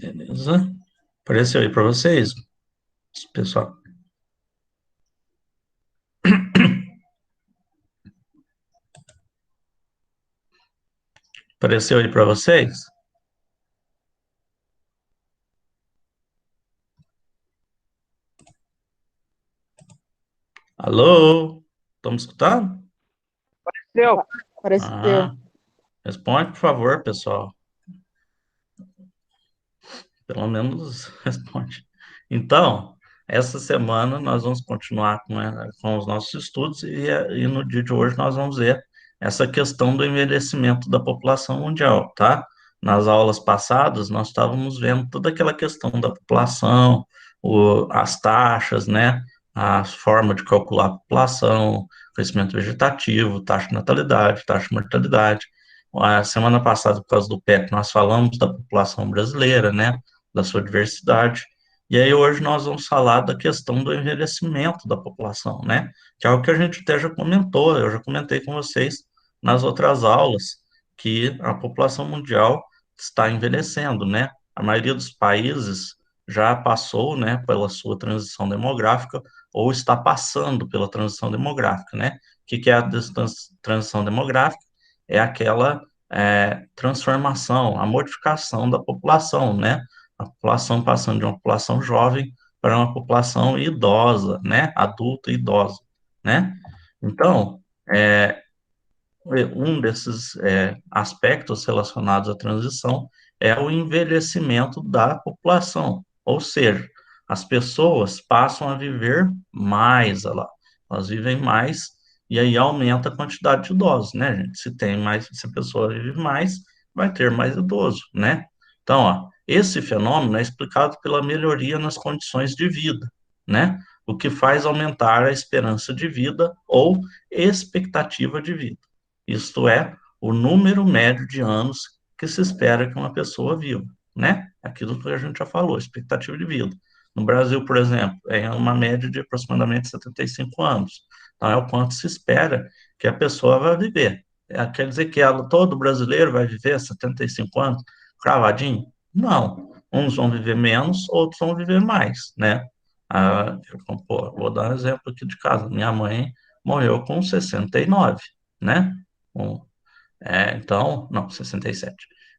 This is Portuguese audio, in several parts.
Beleza? Apareceu aí para vocês, pessoal. Apareceu aí para vocês? Alô? Estamos escutando? Seu, Ah, Apareceu. responde, por favor, pessoal. Pelo menos responde. Então, essa semana nós vamos continuar com os nossos estudos e no dia de hoje nós vamos ver essa questão do envelhecimento da população mundial, tá? Nas aulas passadas nós estávamos vendo toda aquela questão da população, as taxas, né? A forma de calcular a população, crescimento vegetativo, taxa de natalidade, taxa de mortalidade. A semana passada, por causa do PEC, nós falamos da população brasileira, né? Da sua diversidade. E aí hoje nós vamos falar da questão do envelhecimento da população, né? Que é algo que a gente até já comentou, eu já comentei com vocês nas outras aulas, que a população mundial está envelhecendo, né? A maioria dos países já passou, né, pela sua transição demográfica ou está passando pela transição demográfica, né? O que é a transição demográfica? É aquela transformação, a modificação da população, né? A população passando de uma população jovem para uma população idosa, né? Adulta e idosa, né? Então, um desses aspectos relacionados à transição é o envelhecimento da população, ou seja, as pessoas passam a viver mais, olha lá, elas vivem mais e aí aumenta a quantidade de idosos, né, gente? Se tem mais, se a pessoa vive mais, vai ter mais idoso, né? Então, ó, esse fenômeno é explicado pela melhoria nas condições de vida, né? O que faz aumentar a esperança de vida ou expectativa de vida. Isto é, o número médio de anos que se espera que uma pessoa viva, né? Aquilo que a gente já falou, expectativa de vida. No Brasil, por exemplo, é uma média de aproximadamente 75 anos. Então, é o quanto se espera que a pessoa vai viver. Quer dizer que todo brasileiro vai viver 75 anos cravadinho? Não. Uns vão viver menos, outros vão viver mais, né? Vou dar um exemplo aqui de casa. Minha mãe morreu com 69, né? Um, então, não, 67.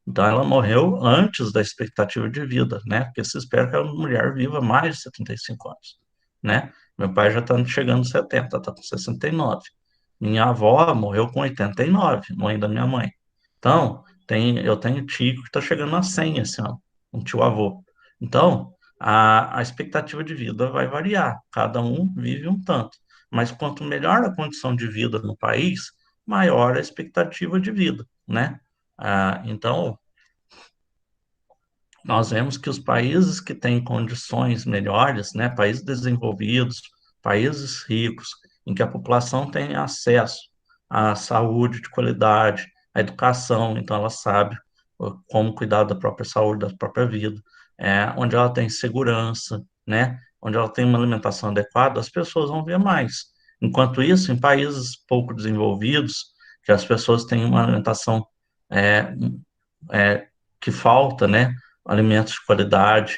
Então, ela morreu antes da expectativa de vida, né? Porque se espera que a mulher viva mais de 75 anos, né? Meu pai já está chegando aos 70, está com 69. Minha avó morreu com 89, mãe da minha mãe. Então, eu tenho tio que está chegando a 100 esse ano, um tio-avô. Então, a expectativa de vida vai variar, cada um vive um tanto. Mas quanto melhor a condição de vida no país, maior a expectativa de vida, né? Então, nós vemos que os países que têm condições melhores, né, países desenvolvidos, países ricos, em que a população tem acesso à saúde de qualidade, à educação, então ela sabe como cuidar da própria saúde, da própria vida, onde ela tem segurança, né, onde ela tem uma alimentação adequada, as pessoas vão ver mais. Enquanto isso, em países pouco desenvolvidos, que as pessoas têm uma alimentação é, é, que falta, né? Alimentos de qualidade,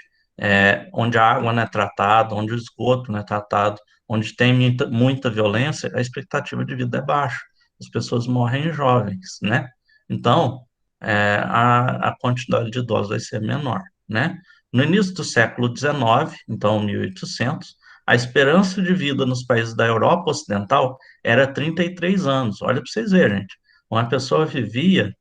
onde a água não é tratada, onde o esgoto não é tratado, onde tem muita violência, a expectativa de vida é baixa. As pessoas morrem jovens, né? Então, a quantidade de idosos vai ser menor, né? No início do século XIX, então 1800, a esperança de vida nos países da Europa Ocidental era 33 anos. Olha para vocês verem, gente. Uma pessoa vivia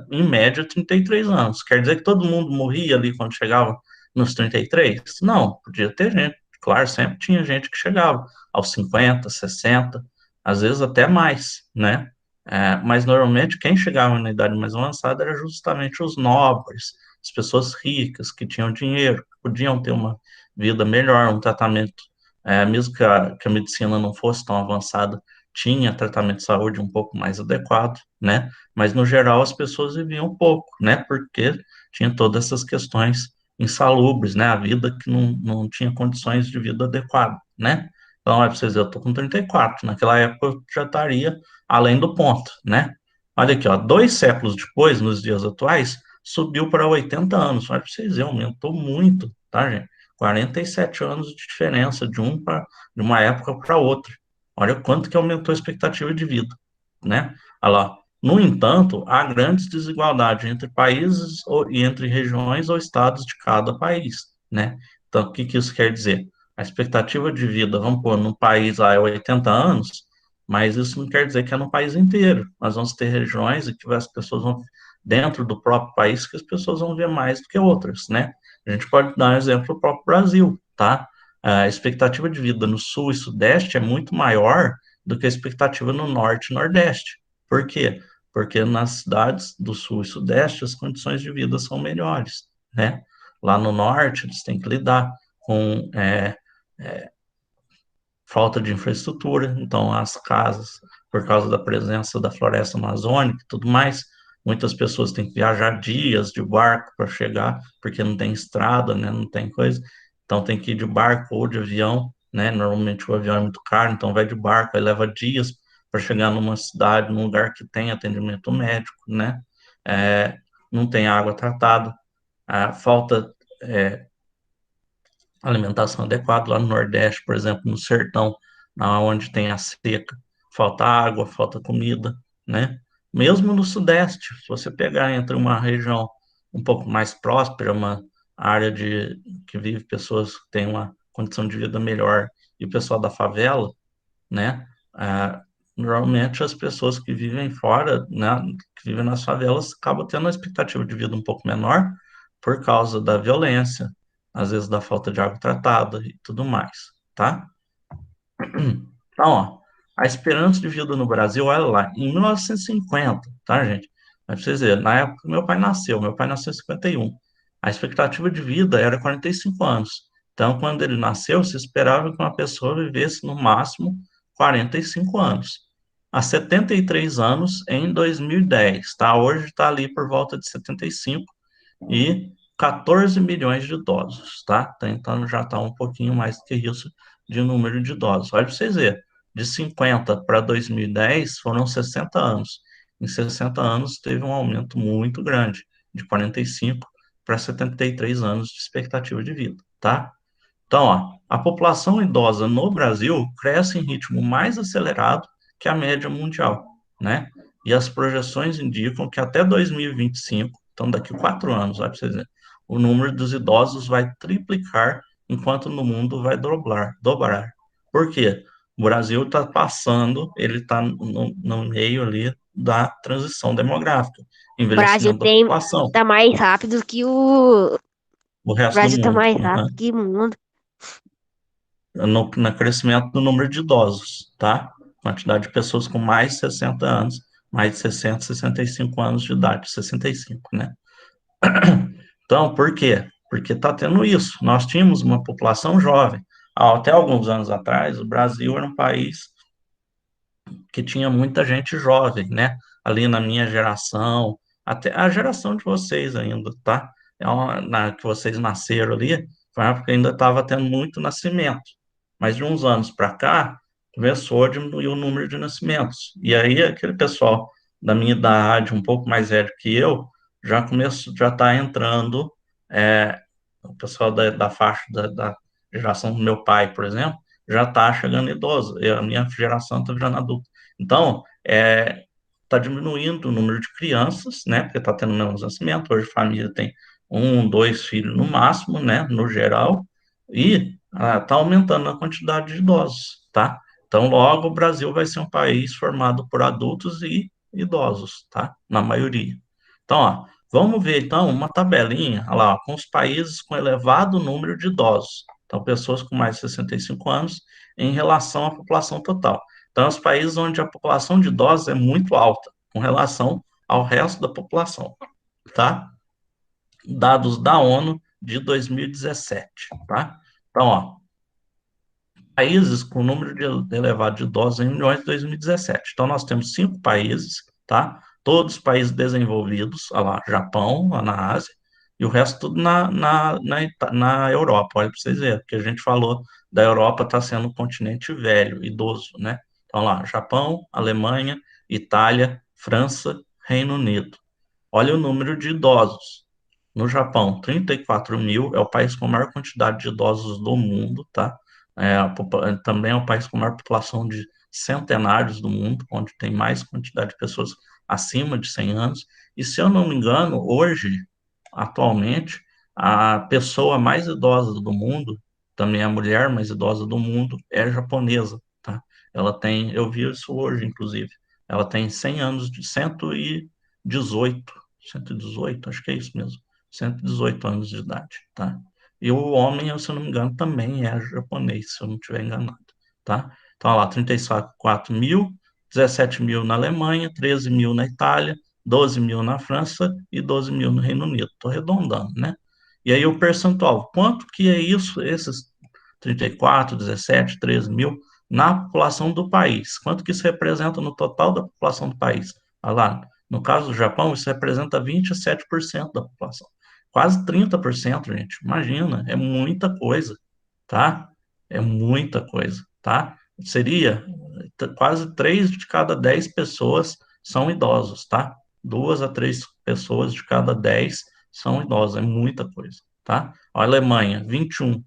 em média, 33 anos. Quer dizer que todo mundo morria ali quando chegava nos 33? Não, podia ter gente. Claro, sempre tinha gente que chegava aos 50, 60, às vezes até mais, né? Mas normalmente quem chegava na idade mais avançada era justamente os nobres, as pessoas ricas, que tinham dinheiro, que podiam ter uma vida melhor, um tratamento, mesmo que a medicina não fosse tão avançada, tinha tratamento de saúde um pouco mais adequado, né? Mas no geral as pessoas viviam pouco, né? Porque tinha todas essas questões insalubres, né? A vida que não tinha condições de vida adequadas, né? Então, é para vocês verem, eu tô com 34, naquela época eu já estaria além do ponto, né? Olha aqui, ó, 2 séculos depois, nos dias atuais, subiu para 80 anos. Olha para vocês verem, aumentou muito, tá, gente? 47 anos de diferença de uma época para outra. Olha quanto que aumentou a expectativa de vida, né? Olha lá. No entanto, há grandes desigualdades entre países e entre regiões ou estados de cada país, né? Então, o que que isso quer dizer? A expectativa de vida, vamos pôr, num país lá é 80 anos, mas isso não quer dizer que é no país inteiro. Nós vamos ter regiões em que as pessoas vão, dentro do próprio país, que as pessoas vão ver mais do que outras, né? A gente pode dar um exemplo do próprio Brasil, tá? A expectativa de vida no sul e sudeste é muito maior do que a expectativa no norte e nordeste. Por quê? Porque nas cidades do sul e sudeste as condições de vida são melhores, né? Lá no norte eles têm que lidar com falta de infraestrutura, então as casas, por causa da presença da floresta amazônica e tudo mais, muitas pessoas têm que viajar dias de barco para chegar, porque não tem estrada, né, não tem coisa, então tem que ir de barco ou de avião, né, normalmente o avião é muito caro, então vai de barco, aí leva dias para chegar numa cidade, num lugar que tem atendimento médico, né, é, não tem água tratada, falta alimentação adequada lá no Nordeste, por exemplo, no sertão, onde tem a seca, falta água, falta comida, né? Mesmo no Sudeste, se você pegar entre uma região um pouco mais próspera, uma área de que vive pessoas que têm uma condição de vida melhor e o pessoal da favela, né? Normalmente as pessoas que vivem fora, né, que vivem nas favelas, acabam tendo uma expectativa de vida um pouco menor por causa da violência, às vezes da falta de água tratada e tudo mais, tá? Então, ó, a esperança de vida no Brasil, olha lá, em 1950, tá, gente? Pra vocês verem, na época que meu pai nasceu em 51. A expectativa de vida era 45 anos. Então, quando ele nasceu, se esperava que uma pessoa vivesse no máximo 45 anos. Há 73 anos em 2010, tá? Hoje está ali por volta de 75 e 14 milhões de idosos, tá? Então já está um pouquinho mais do que isso de número de idosos. Olha para vocês verem, de 50 para 2010 foram 60 anos. Em 60 anos teve um aumento muito grande, de 45 para 73 anos de expectativa de vida, tá? Então, ó, a população idosa no Brasil cresce em ritmo mais acelerado que a média mundial, né? E as projeções indicam que até 2025, então daqui a 4 anos, vai para vocês verem, o número dos idosos vai triplicar, enquanto no mundo vai dobrar. Por quê? O Brasil está passando, ele está no meio ali da transição demográfica, O Brasil envelhecimento da tem população, tá mais rápido que o o O resto do Brasil tá mundo. mais Aham. rápido que o mundo. No crescimento do número de idosos, tá? Quantidade de pessoas com mais de 60 anos, mais de 60, 65 anos de idade, 65, né? Então, por quê? Porque está tendo isso. Nós tínhamos uma população jovem. Até alguns anos atrás, o Brasil era um país que tinha muita gente jovem, né? Ali na minha geração, até a geração de vocês ainda, tá? Que vocês nasceram ali, foi uma época que ainda estava tendo muito nascimento. Mas de uns anos para cá, começou a diminuir o número de nascimentos. E aí aquele pessoal da minha idade, um pouco mais velho que eu, já está entrando, o pessoal da faixa da geração do meu pai, por exemplo, já está chegando idoso, e a minha geração está virando adulta. Então, está diminuindo o número de crianças, né, porque está tendo menos nascimento, hoje a família tem um, dois filhos no máximo, né, no geral, e está aumentando a quantidade de idosos, tá? Então, logo, o Brasil vai ser um país formado por adultos e idosos, tá? Na maioria. Então, ó, vamos ver, então, uma tabelinha, olha lá, com os países com elevado número de idosos. Então, pessoas com mais de 65 anos em relação à população total. Então, os países onde a população de idosos é muito alta com relação ao resto da população, tá? Dados da ONU de 2017, tá? Então, ó, países com número elevado de idosos em milhões de 2017. Então, nós temos 5 países, tá? Todos países desenvolvidos, olha lá, Japão, lá na Ásia, e o resto tudo na Europa. Olha para vocês verem, porque a gente falou da Europa está sendo um continente velho, idoso, né? Então, lá, Japão, Alemanha, Itália, França. Reino Unido. Olha o número de idosos. No Japão, 34 mil, é o país com a maior quantidade de idosos do mundo, tá? Também é o país com a maior população de centenários do mundo, onde tem mais quantidade de pessoas acima de 100 anos. E se eu não me engano, hoje, atualmente, a pessoa mais idosa do mundo, também a mulher mais idosa do mundo, é japonesa, tá? Ela tem, eu vi isso hoje, inclusive, ela tem 100 anos de 118, 118, acho que é isso mesmo, 118 anos de idade, tá? E o homem, se eu não me engano, também é japonês, se eu não estiver enganado, tá? Então, olha lá, 34 mil, 17 mil na Alemanha, 13 mil na Itália, 12 mil na França e 12 mil no Reino Unido. Estou arredondando, né? E aí o percentual, quanto que é isso, esses 34, 17, 13 mil, na população do país? Quanto que isso representa no total da população do país? Olha lá, no caso do Japão, isso representa 27% da população. Quase 30%, gente. Imagina, é muita coisa, tá? É muita coisa, tá? Seria quase 3 de cada 10 pessoas são idosos, tá? 2 a 3 pessoas de cada 10 são idosos, é muita coisa, tá? A Alemanha, 21,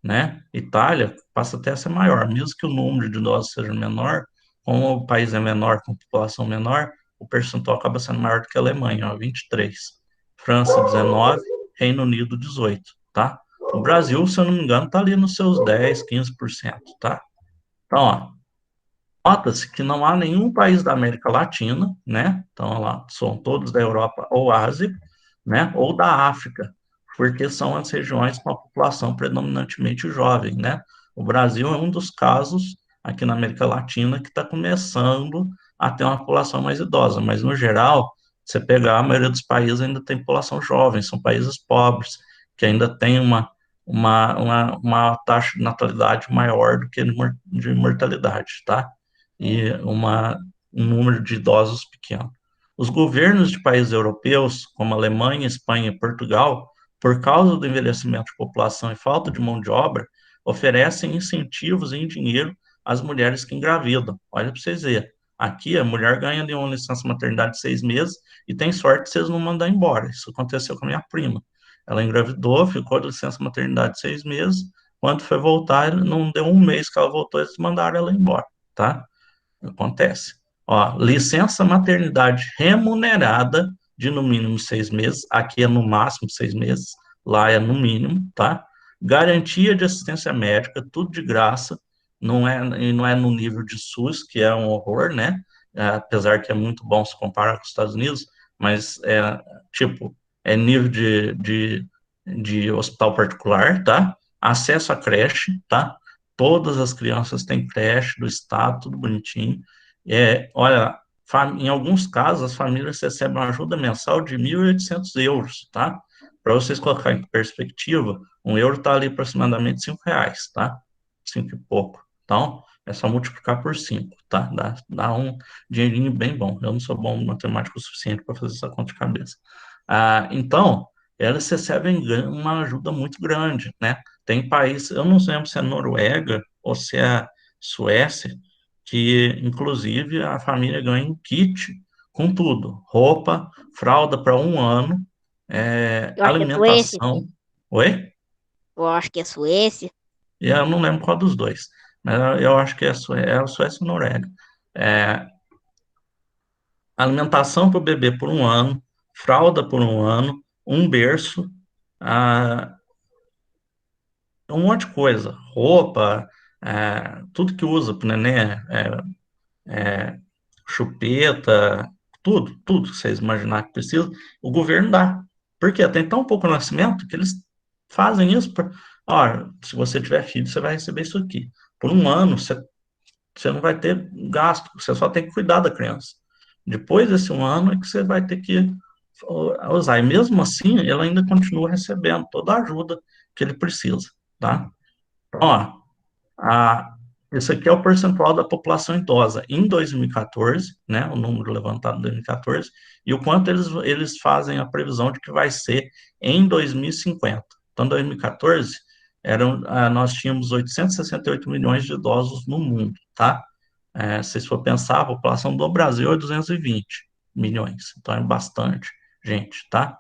né? Itália passa até a ser maior, mesmo que o número de idosos seja menor, como o país é menor, com população menor, o percentual acaba sendo maior do que a Alemanha, ó, 23. França, 19, Reino Unido, 18, tá? O Brasil, se eu não me engano, tá ali nos seus 10, 15%, tá? Então, ó, nota-se que não há nenhum país da América Latina, né? Então, lá, são todos da Europa ou Ásia, né? Ou da África, porque são as regiões com a população predominantemente jovem, né? O Brasil é um dos casos aqui na América Latina que está começando a ter uma população mais idosa, mas no geral, você pegar a maioria dos países ainda tem população jovem, são países pobres, que ainda tem uma taxa de natalidade maior do que de mortalidade, tá? E um número de idosos pequeno. Os governos de países europeus, como Alemanha, Espanha e Portugal, por causa do envelhecimento de população e falta de mão de obra, oferecem incentivos em dinheiro às mulheres que engravidam. Olha para vocês verem. Aqui a mulher ganha de uma licença maternidade de 6 meses e tem sorte se eles não mandar embora. Isso aconteceu com a minha prima. Ela engravidou, ficou de licença maternidade de 6 meses. Quando foi voltar, não deu um mês que ela voltou, eles mandaram ela embora, tá? Acontece. Ó, licença maternidade remunerada de no mínimo 6 meses, aqui é no máximo 6 meses, lá é no mínimo, tá? Garantia de assistência médica, tudo de graça, não é no nível de SUS, que é um horror, né? Apesar que é muito bom se comparar com os Estados Unidos, mas tipo, é nível de hospital particular, tá? Acesso à creche, tá? Todas as crianças têm creche do Estado, tudo bonitinho. Olha, em alguns casos, as famílias recebem uma ajuda mensal de 1.800 euros, tá? Para vocês colocarem em perspectiva, um euro está ali aproximadamente R$ 5, tá? 5 e pouco. Então, é só multiplicar por 5, tá? Dá um dinheirinho bem bom. Eu não sou bom matemático o suficiente para fazer essa conta de cabeça. Então, elas recebem uma ajuda muito grande, né? Tem país, eu não lembro se é Noruega ou se é Suécia, que inclusive a família ganha um kit com tudo: roupa, fralda para um ano, Eu acho que é Suécia. alimentação. Oi? Eu acho que é Suécia. E eu não lembro qual dos dois, mas eu acho que é a Suécia e Noruega. É, alimentação para o bebê por um ano, fralda por um ano, um berço, ah, um monte de coisa, roupa, tudo que usa para o neném, chupeta, tudo que vocês imaginar que precisa, o governo dá. Porque tem tão pouco nascimento que eles fazem isso. Olha, se você tiver filho, você vai receber isso aqui. Por um ano, você não vai ter gasto, você só tem que cuidar da criança. Depois desse um ano é que você vai ter que usar. E mesmo assim, ele ainda continua recebendo toda a ajuda que ele precisa, tá? Então, ó, a, esse aqui é o percentual da população idosa em 2014, né, o número levantado em 2014, e o quanto eles fazem a previsão de que vai ser em 2050. Então, em 2014, nós tínhamos 868 milhões de idosos no mundo, tá? Se for pensar, a população do Brasil é 220. milhões. Então, é bastante gente, tá?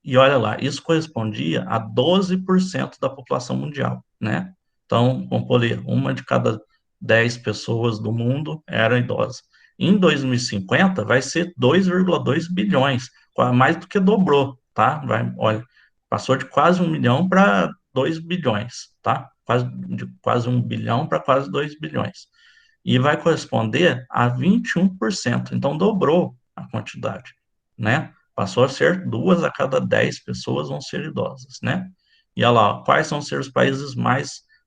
E olha lá, isso correspondia a 12% da população mundial, né? Então, vamos pôr ali, uma de cada 10 pessoas do mundo era idosa. Em 2050, vai ser 2,2 bilhões, mais do que dobrou, tá? Olha, passou de quase 1 milhão para 2 bilhões, tá? De quase 1 bilhão para quase 2 bilhões. E vai corresponder a 21%, então dobrou a quantidade, né? Passou a ser 2 a cada 10 pessoas vão ser idosas, né? E olha lá, quais vão ser os países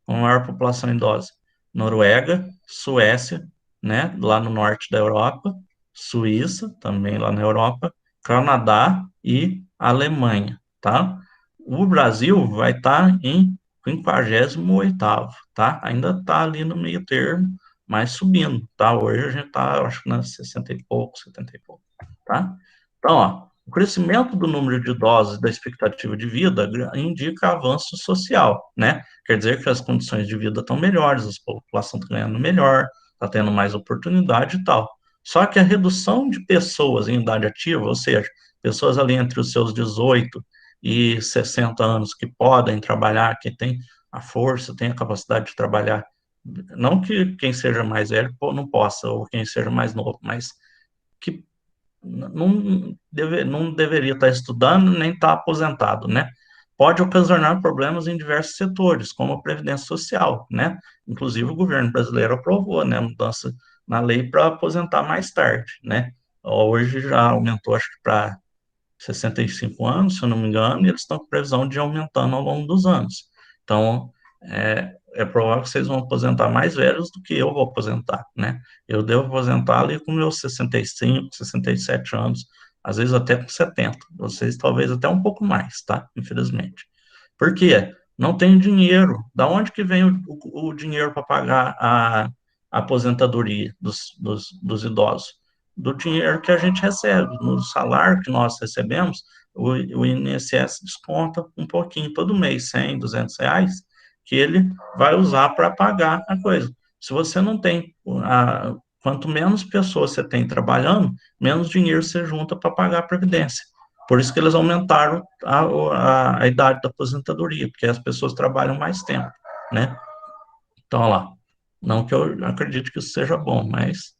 com maior população idosa? Noruega, Suécia, né? Lá no norte da Europa, Suíça, também lá na Europa, Canadá e Alemanha, tá? O Brasil vai estar em 58º, tá? Ainda está ali no meio termo, mas subindo, tá? Hoje a gente está, acho que nas 60 e pouco, 70 e pouco, tá? Então, ó, o crescimento do número de idosos e da expectativa de vida indica avanço social, né? Quer dizer que as condições de vida estão melhores, a população está ganhando melhor, está tendo mais oportunidade e tal. Só que a redução de pessoas em idade ativa, ou seja, pessoas ali entre os seus 18 e 60 anos que podem trabalhar, que têm a força, têm a capacidade de trabalhar, não que quem seja mais velho não possa, ou quem seja mais novo, mas que não deveria estar estudando nem estar aposentado, né? Pode ocasionar problemas em diversos setores, como a previdência social, né? Inclusive o governo brasileiro aprovou, né, a mudança na lei para aposentar mais tarde, né? Hoje já aumentou, acho que para 65 anos, se eu não me engano, e eles estão com previsão de ir aumentando ao longo dos anos. Então, é provável que vocês vão aposentar mais velhos do que eu vou aposentar, né? Eu devo aposentar ali com meus 65, 67 anos, às vezes até com 70, vocês talvez até um pouco mais, tá? Infelizmente. Por quê? Não tem dinheiro. Da onde que vem o dinheiro para pagar a aposentadoria dos idosos? Do dinheiro que a gente recebe, no salário que nós recebemos, o INSS desconta um pouquinho todo mês, 100, R$ 200, que ele vai usar para pagar a coisa. Se você não tem, quanto menos pessoas você tem trabalhando, menos dinheiro você junta para pagar a previdência. Por isso que eles aumentaram a idade da aposentadoria, porque as pessoas trabalham mais tempo, né? Então, olha lá, não que eu acredite que isso seja bom, mas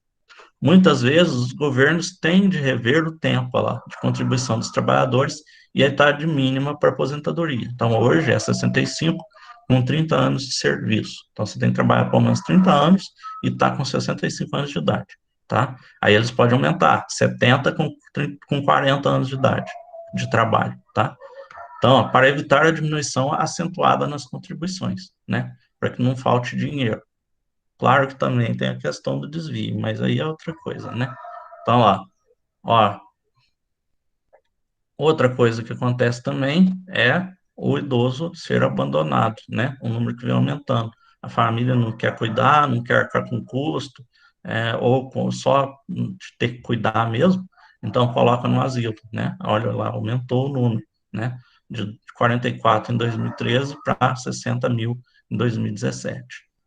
muitas vezes os governos têm de rever o tempo lá, de contribuição dos trabalhadores e a idade mínima para aposentadoria. Então, hoje é 65 com 30 anos de serviço. Então, você tem que trabalhar pelo menos 30 anos e está com 65 anos de idade, tá? Aí eles podem aumentar, 70 com 40 anos de idade de trabalho, tá? Então, ó, para evitar a diminuição acentuada nas contribuições, né? Para que não falte dinheiro. Claro que também tem a questão do desvio, mas aí é outra coisa, né? Então, ó, outra coisa que acontece também é o idoso ser abandonado, né? O número que vem aumentando. A família não quer cuidar, não quer arcar com custo, só de ter que cuidar mesmo, então coloca no asilo, né? Olha lá, aumentou o número, né? De 44 em 2013 para 60 mil em 2017,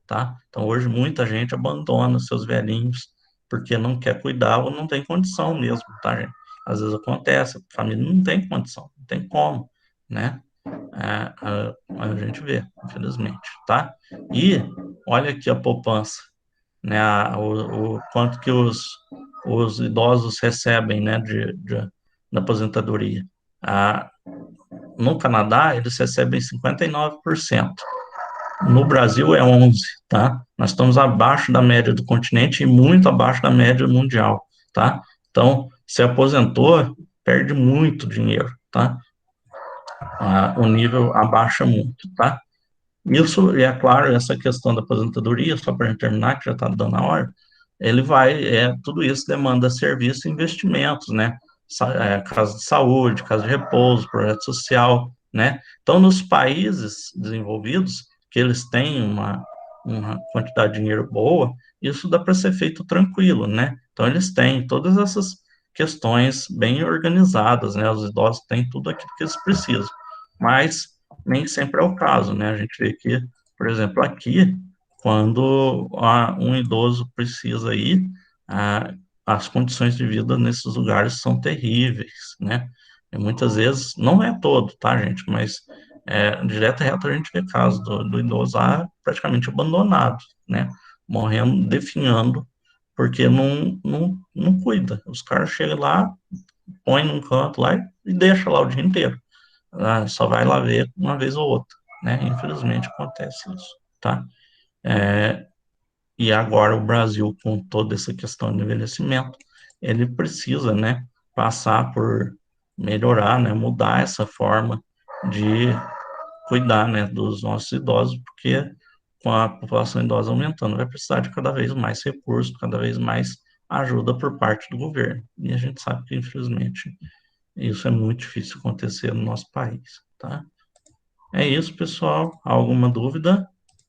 tá? Então hoje muita gente abandona seus velhinhos porque não quer cuidar ou não tem condição mesmo, tá, gente? Às vezes acontece, a família não tem condição, não tem como, né? A gente vê, infelizmente, tá? E olha aqui a poupança, né? O quanto que os idosos recebem, né? Da aposentadoria. Ah, no Canadá, eles recebem 59%. No Brasil é 11%, tá? Nós estamos abaixo da média do continente e muito abaixo da média mundial, tá? Então, se aposentou, perde muito dinheiro, tá? O nível abaixa muito, tá? Isso, e é claro, essa questão da aposentadoria, só para terminar, que já está dando a hora, tudo isso demanda serviço e investimentos, né? Casa de saúde, casa de repouso, projeto social, né? Então, nos países desenvolvidos, que eles têm uma quantidade de dinheiro boa, isso dá para ser feito tranquilo, né? Então, eles têm todas essas questões bem organizadas, né? Os idosos têm tudo aquilo que eles precisam, mas nem sempre é o caso, né? A gente vê que, por exemplo, aqui, quando um idoso precisa ir, as condições de vida nesses lugares são terríveis, né? E muitas vezes, não é todo, tá, gente? Mas direto e reto a gente vê casos do idoso lá praticamente abandonado, né? Morrendo, definhando, porque não cuida. Os caras chegam lá, põem num canto lá e deixa lá o dia inteiro. Ah, só vai lá ver uma vez ou outra, né? Infelizmente acontece isso, tá? E agora o Brasil, com toda essa questão de envelhecimento, ele precisa, né, passar por melhorar, né, mudar essa forma de cuidar, né, dos nossos idosos, porque com a população idosa aumentando, vai precisar de cada vez mais recursos, cada vez mais ajuda por parte do governo. E a gente sabe que, infelizmente, isso é muito difícil acontecer no nosso país, tá? É isso, pessoal. Alguma dúvida?